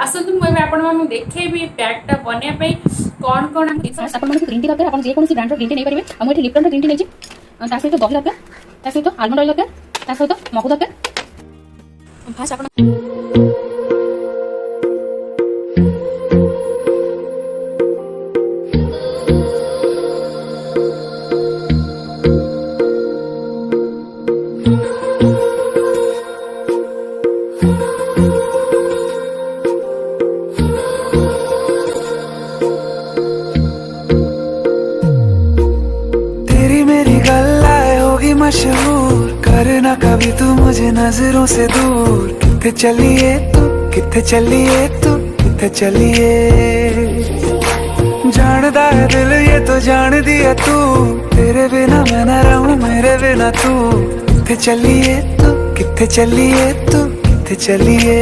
आसतु मुझे आपको देखेबी बैगटा बनवाई कौन कौन आपको ग्रीन टी दरकार आप जेको ब्रांड ग्रीन टी नहीं पारे मुझे लिप्टन ग्रीन टी नहीं सहित दही दरकार सहित आलमंड ऑयल दरकार सहित महू दरकार फास्ट आप मशहूर करना कभी तू मुझे नजरों से दूर किथे चलिए तू किथे चलिए तू किथे चलिए जानदा है दिल ये तो जान दिया तू तेरे बिना मैं न रहूं मेरे बिना तू किथे चलिए तू किथे चलिए तू किथे चलिए।